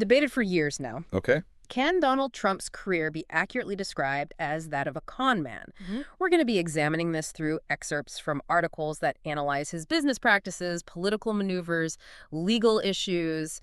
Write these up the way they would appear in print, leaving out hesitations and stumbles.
Debated for years now. Okay. Can Donald Trump's career be accurately described as that of a con man? We're going to be examining this through excerpts from articles that analyze his business practices, political maneuvers, legal issues,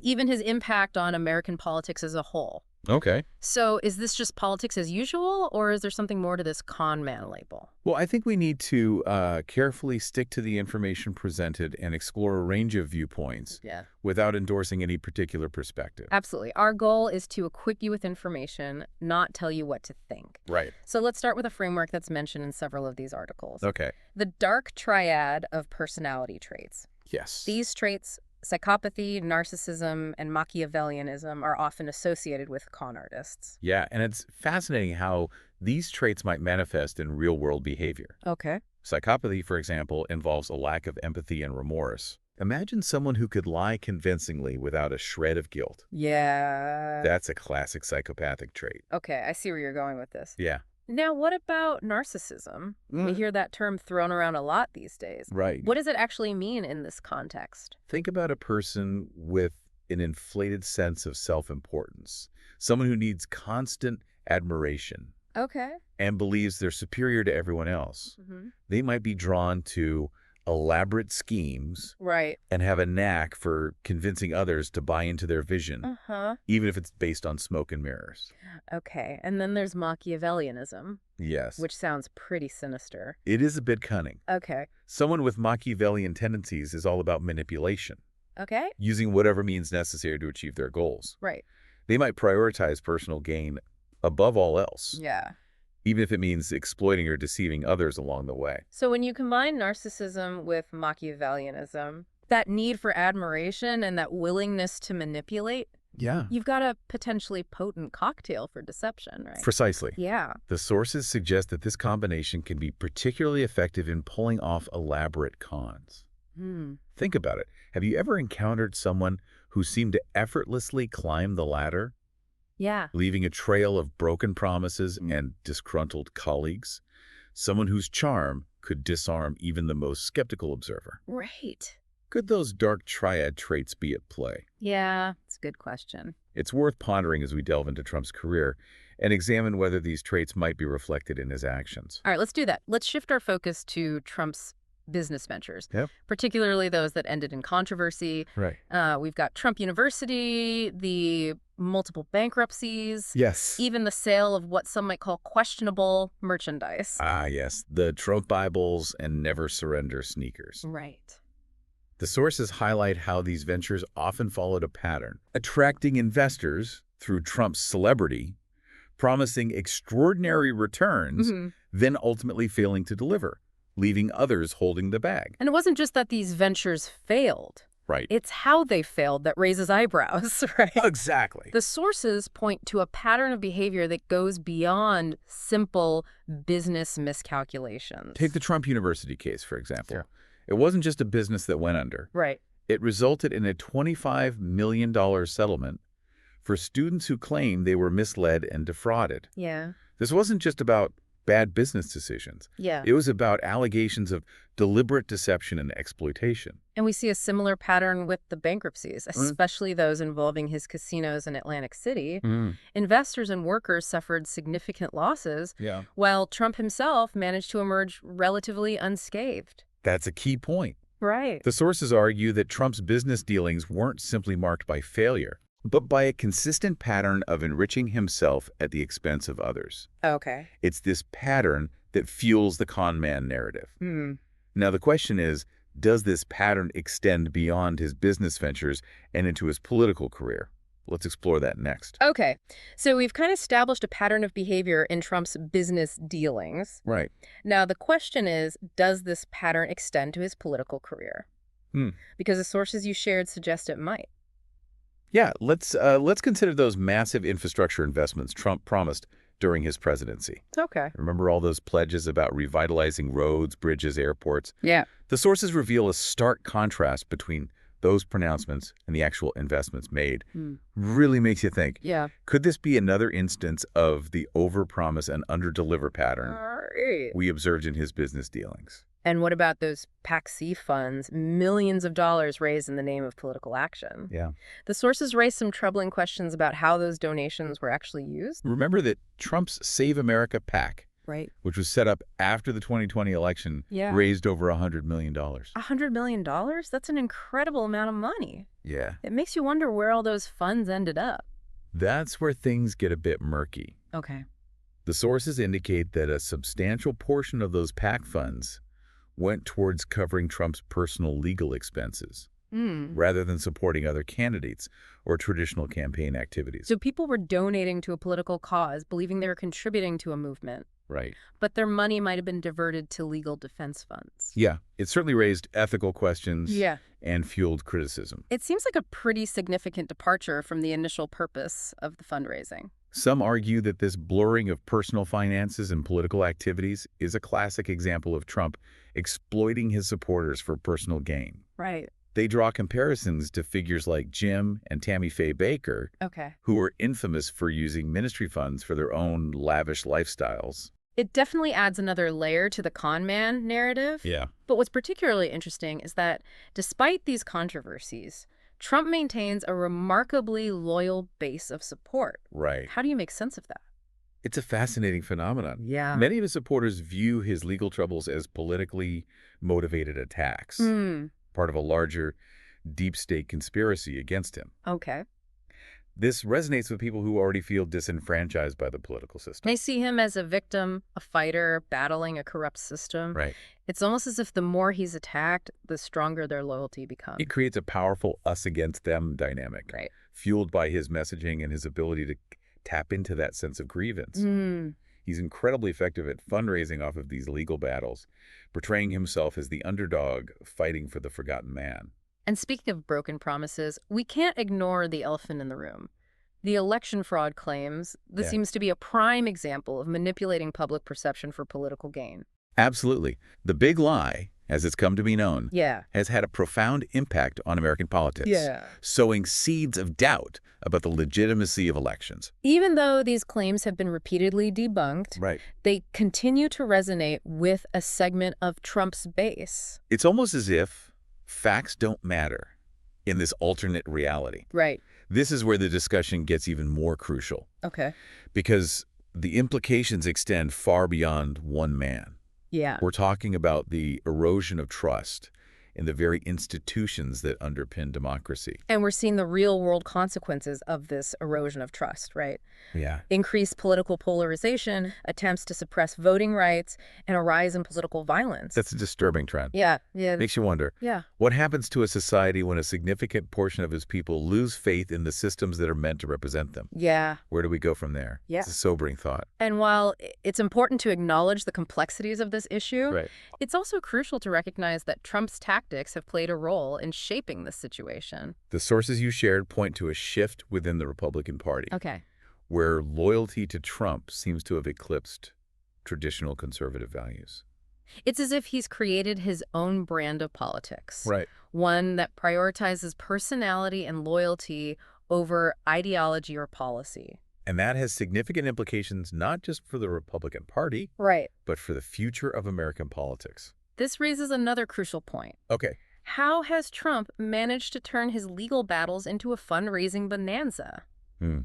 even his impact on American politics as a whole. Okay. So is this just politics as usual, or is there something more to this con man label? Well, I think we need to carefully stick to the information presented and explore a range of viewpoints without endorsing any particular perspective. Absolutely. Our goal is to equip you with information, not tell you what to think. Right. So let's start with a framework that's mentioned in several of these articles. Okay. The dark triad of personality traits. Yes. These traits, psychopathy, narcissism, and Machiavellianism, are often associated with con artists. Yeah, and it's fascinating how these traits might manifest in real-world behavior. Okay. Psychopathy, for example, involves a lack of empathy and remorse. Imagine someone who could lie convincingly without a shred of guilt. Yeah. That's a classic psychopathic trait. Okay, I see where you're going with this. Yeah. Now, what about narcissism? We hear that term thrown around a lot these days. Right. What does it actually mean in this context? Think about a person with an inflated sense of self-importance, someone who needs constant admiration Okay. and believes they're superior to everyone else. They might be drawn to elaborate schemes Right. and have a knack for convincing others to buy into their vision, even if it's based on smoke and mirrors. Okay. And then there's Machiavellianism, Yes. which sounds pretty sinister. It is a bit cunning. Okay. Someone with Machiavellian tendencies is all about manipulation, Okay. using whatever means necessary to achieve their goals. Right. They might prioritize personal gain above all else, Yeah. even if it means exploiting or deceiving others along the way. So when you combine narcissism with Machiavellianism, that need for admiration and that willingness to manipulate, Yeah. you've got a potentially potent cocktail for deception, right? Precisely. Yeah. The sources suggest that this combination can be particularly effective in pulling off elaborate cons. Think about it. Have you ever encountered someone who seemed to effortlessly climb the ladder, Yeah. leaving a trail of broken promises and disgruntled colleagues? Someone whose charm could disarm even the most skeptical observer. Right. Could those dark triad traits be at play? Yeah, it's a good question. It's worth pondering as we delve into Trump's career and examine whether these traits might be reflected in his actions. All right, let's do that. Let's shift our focus to Trump's business ventures, particularly those that ended in controversy. Right. We've got Trump University, the multiple bankruptcies, Yes. even the sale of what some might call questionable merchandise. Ah, yes. The Trump Bibles and never surrender sneakers. Right. The sources highlight how these ventures often followed a pattern, attracting investors through Trump's celebrity, promising extraordinary returns, then ultimately failing to deliver, leaving others holding the bag. And it wasn't just that these ventures failed. Right. It's how they failed that raises eyebrows, right? Exactly. The sources point to a pattern of behavior that goes beyond simple business miscalculations. Take the Trump University case, for example. It wasn't just a business that went under. Right. It resulted in a $25 million settlement for students who claimed they were misled and defrauded. Yeah. This wasn't just about bad business decisions. Yeah. It was about allegations of deliberate deception and exploitation. And we see a similar pattern with the bankruptcies, especially those involving his casinos in Atlantic City. Investors and workers suffered significant losses, while Trump himself managed to emerge relatively unscathed. That's a key point. Right. The sources argue that Trump's business dealings weren't simply marked by failure, but by a consistent pattern of enriching himself at the expense of others. Okay. It's this pattern that fuels the con man narrative. Now, the question is, does this pattern extend beyond his business ventures and into his political career? Let's explore that next. Okay. So we've kind of established a pattern of behavior in Trump's business dealings. Right. Now, the question is, does this pattern extend to his political career? Because the sources you shared suggest it might. Yeah, let's consider those massive infrastructure investments Trump promised during his presidency. Okay. Remember all those pledges about revitalizing roads, bridges, airports? Yeah. The sources reveal a stark contrast between those pronouncements and the actual investments made. Really makes you think. Yeah. Could this be another instance of the overpromise and underdeliver pattern we observed in his business dealings? And what about those PAC-C funds, millions of dollars raised in the name of political action? Yeah. The sources raised some troubling questions about how those donations were actually used. Remember that Trump's Save America PAC, Right. which was set up after the 2020 election, Yeah. raised over $100 million. $100 million? That's an incredible amount of money. Yeah. It makes you wonder where all those funds ended up. That's where things get a bit murky. Okay. The sources indicate that a substantial portion of those PAC funds went towards covering Trump's personal legal expenses, rather than supporting other candidates or traditional campaign activities. So people were donating to a political cause, believing they were contributing to a movement, Right. but their money might have been diverted to legal defense funds. Yeah, it certainly raised ethical questions Yeah. and fueled criticism. It seems like a pretty significant departure from the initial purpose of the fundraising. Some argue that this blurring of personal finances and political activities is a classic example of Trump exploiting his supporters for personal gain. Right. They draw comparisons to figures like Jim and Tammy Faye Baker, Okay. who were infamous for using ministry funds for their own lavish lifestyles. It definitely adds another layer to the con man narrative. Yeah. But what's particularly interesting is that despite these controversies, Trump maintains a remarkably loyal base of support. Right. How do you make sense of that? It's a fascinating phenomenon. Yeah. Many of his supporters view his legal troubles as politically motivated attacks, part of a larger deep state conspiracy against him. Okay. This resonates with people who already feel disenfranchised by the political system. They see him as a victim, a fighter, battling a corrupt system. Right. It's almost as if the more he's attacked, the stronger their loyalty becomes. It creates a powerful us against them dynamic, Right. fueled by his messaging and his ability to tap into that sense of grievance. He's incredibly effective at fundraising off of these legal battles, portraying himself as the underdog fighting for the forgotten man. And speaking of broken promises, we can't ignore the elephant in the room. The election fraud claims. This seems to be a prime example of manipulating public perception for political gain. Absolutely. The big lie, as it's come to be known, Yeah. has had a profound impact on American politics, sowing seeds of doubt about the legitimacy of elections. Even though these claims have been repeatedly debunked, Right. they continue to resonate with a segment of Trump's base. It's almost as if facts don't matter in this alternate reality. Right. This is where the discussion gets even more crucial, Okay. because the implications extend far beyond one man. Yeah. We're talking about the erosion of trust in the very institutions that underpin democracy. And we're seeing the real-world consequences of this erosion of trust, right? Yeah. Increased political polarization, attempts to suppress voting rights, and a rise in political violence. That's a disturbing trend. Yeah. Makes you wonder, Yeah. what happens to a society when a significant portion of its people lose faith in the systems that are meant to represent them? Yeah. Where do we go from there? Yeah. It's a sobering thought. And while it's important to acknowledge the complexities of this issue, Right. it's also crucial to recognize that Trump's tactics have played a role in shaping this situation. The sources you shared point to a shift within the Republican Party, Okay. where loyalty to Trump seems to have eclipsed traditional conservative values. It's as if he's created his own brand of politics. Right. One that prioritizes personality and loyalty over ideology or policy. And that has significant implications not just for the Republican Party, Right. but for the future of American politics. This raises another crucial point. Okay. How has Trump managed to turn his legal battles into a fundraising bonanza?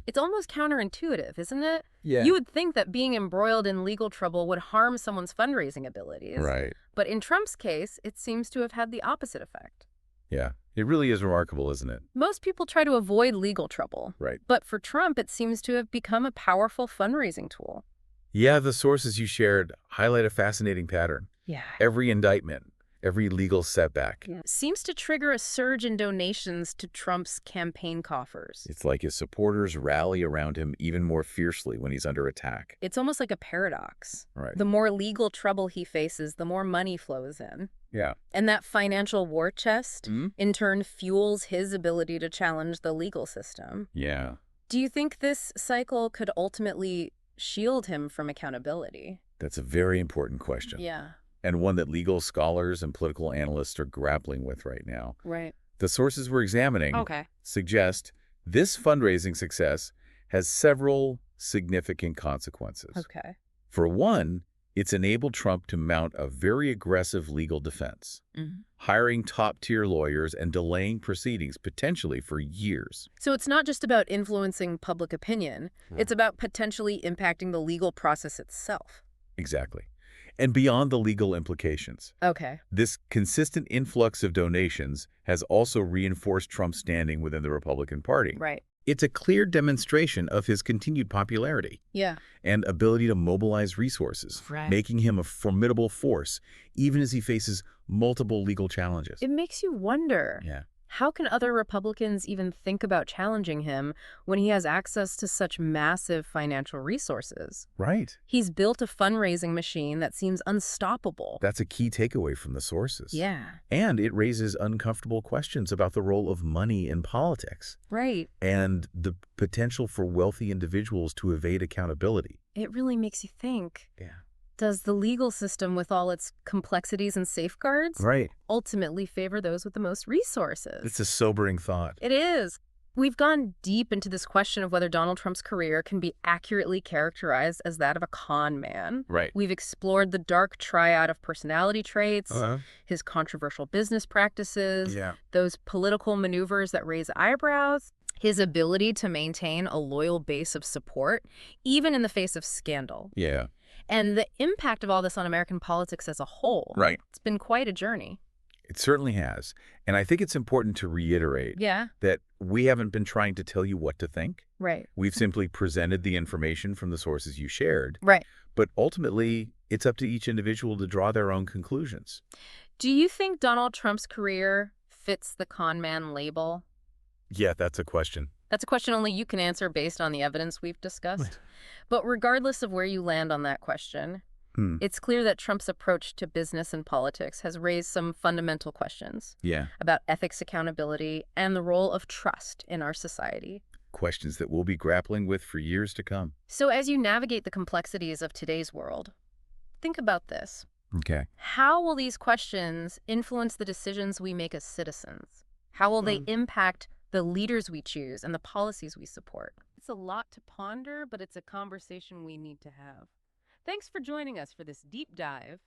It's almost counterintuitive, isn't it? Yeah. You would think that being embroiled in legal trouble would harm someone's fundraising abilities. Right. But in Trump's case, it seems to have had the opposite effect. Yeah. It really is remarkable, isn't it? Most people try to avoid legal trouble. Right. But for Trump, it seems to have become a powerful fundraising tool. Yeah, the sources you shared highlight a fascinating pattern. Yeah. Every indictment, every legal setback, Seems to trigger a surge in donations to Trump's campaign coffers. it's like his supporters rally around him even more fiercely when he's under attack. It's almost like a paradox. Right. The more legal trouble he faces, the more money flows in. Yeah. And that financial war chest, in turn, fuels his ability to challenge the legal system. Yeah. Do you think this cycle could ultimately shield him from accountability? That's a very important question. Yeah. And one that legal scholars and political analysts are grappling with right now. Right. The sources we're examining Okay. suggest this fundraising success has several significant consequences. Okay. For one, It's enabled Trump to mount a very aggressive legal defense, Mhm. hiring top-tier lawyers and delaying proceedings potentially for years. So it's not just about influencing public opinion. It's about potentially impacting the legal process itself. Exactly. And beyond the legal implications, Okay. this consistent influx of donations has also reinforced Trump's standing within the Republican Party. Right. It's a clear demonstration of his continued popularity Yeah. and ability to mobilize resources, Right. making him a formidable force, even as he faces multiple legal challenges. It makes you wonder. Yeah. How can other Republicans even think about challenging him when he has access to such massive financial resources? Right. He's built a fundraising machine that seems unstoppable. That's a key takeaway from the sources. Yeah. And it raises uncomfortable questions about the role of money in politics Right. and the potential for wealthy individuals to evade accountability. It really makes you think. Yeah. Does the legal system, with all its complexities and safeguards, Right. ultimately favor those with the most resources? It's a sobering thought. It is. We've gone deep into this question of whether Donald Trump's career can be accurately characterized as that of a con man. Right. We've explored the dark triad of personality traits, Uh-huh. his controversial business practices, Yeah. those political maneuvers that raise eyebrows, his ability to maintain a loyal base of support, even in the face of scandal, Yeah. and the impact of all this on American politics as a whole. Right. It's been quite a journey. It certainly has. And I think it's important to reiterate Yeah, that we haven't been trying to tell you what to think. right. We've simply presented the information from the sources you shared. Right. But ultimately, it's up to each individual to draw their own conclusions. Do you think Donald Trump's career fits the con man label? Yeah, that's a question. That's a question only you can answer based on the evidence we've discussed. But regardless of where you land on that question, it's clear that Trump's approach to business and politics has raised some fundamental questions Yeah. about ethics, accountability, and the role of trust in our society. Questions that we'll be grappling with for years to come. So as you navigate the complexities of today's world, think about this. Okay. How will these questions influence the decisions we make as citizens? How will they impact the leaders we choose and the policies we support? It's a lot to ponder, but it's a conversation we need to have. Thanks for joining us for this deep dive.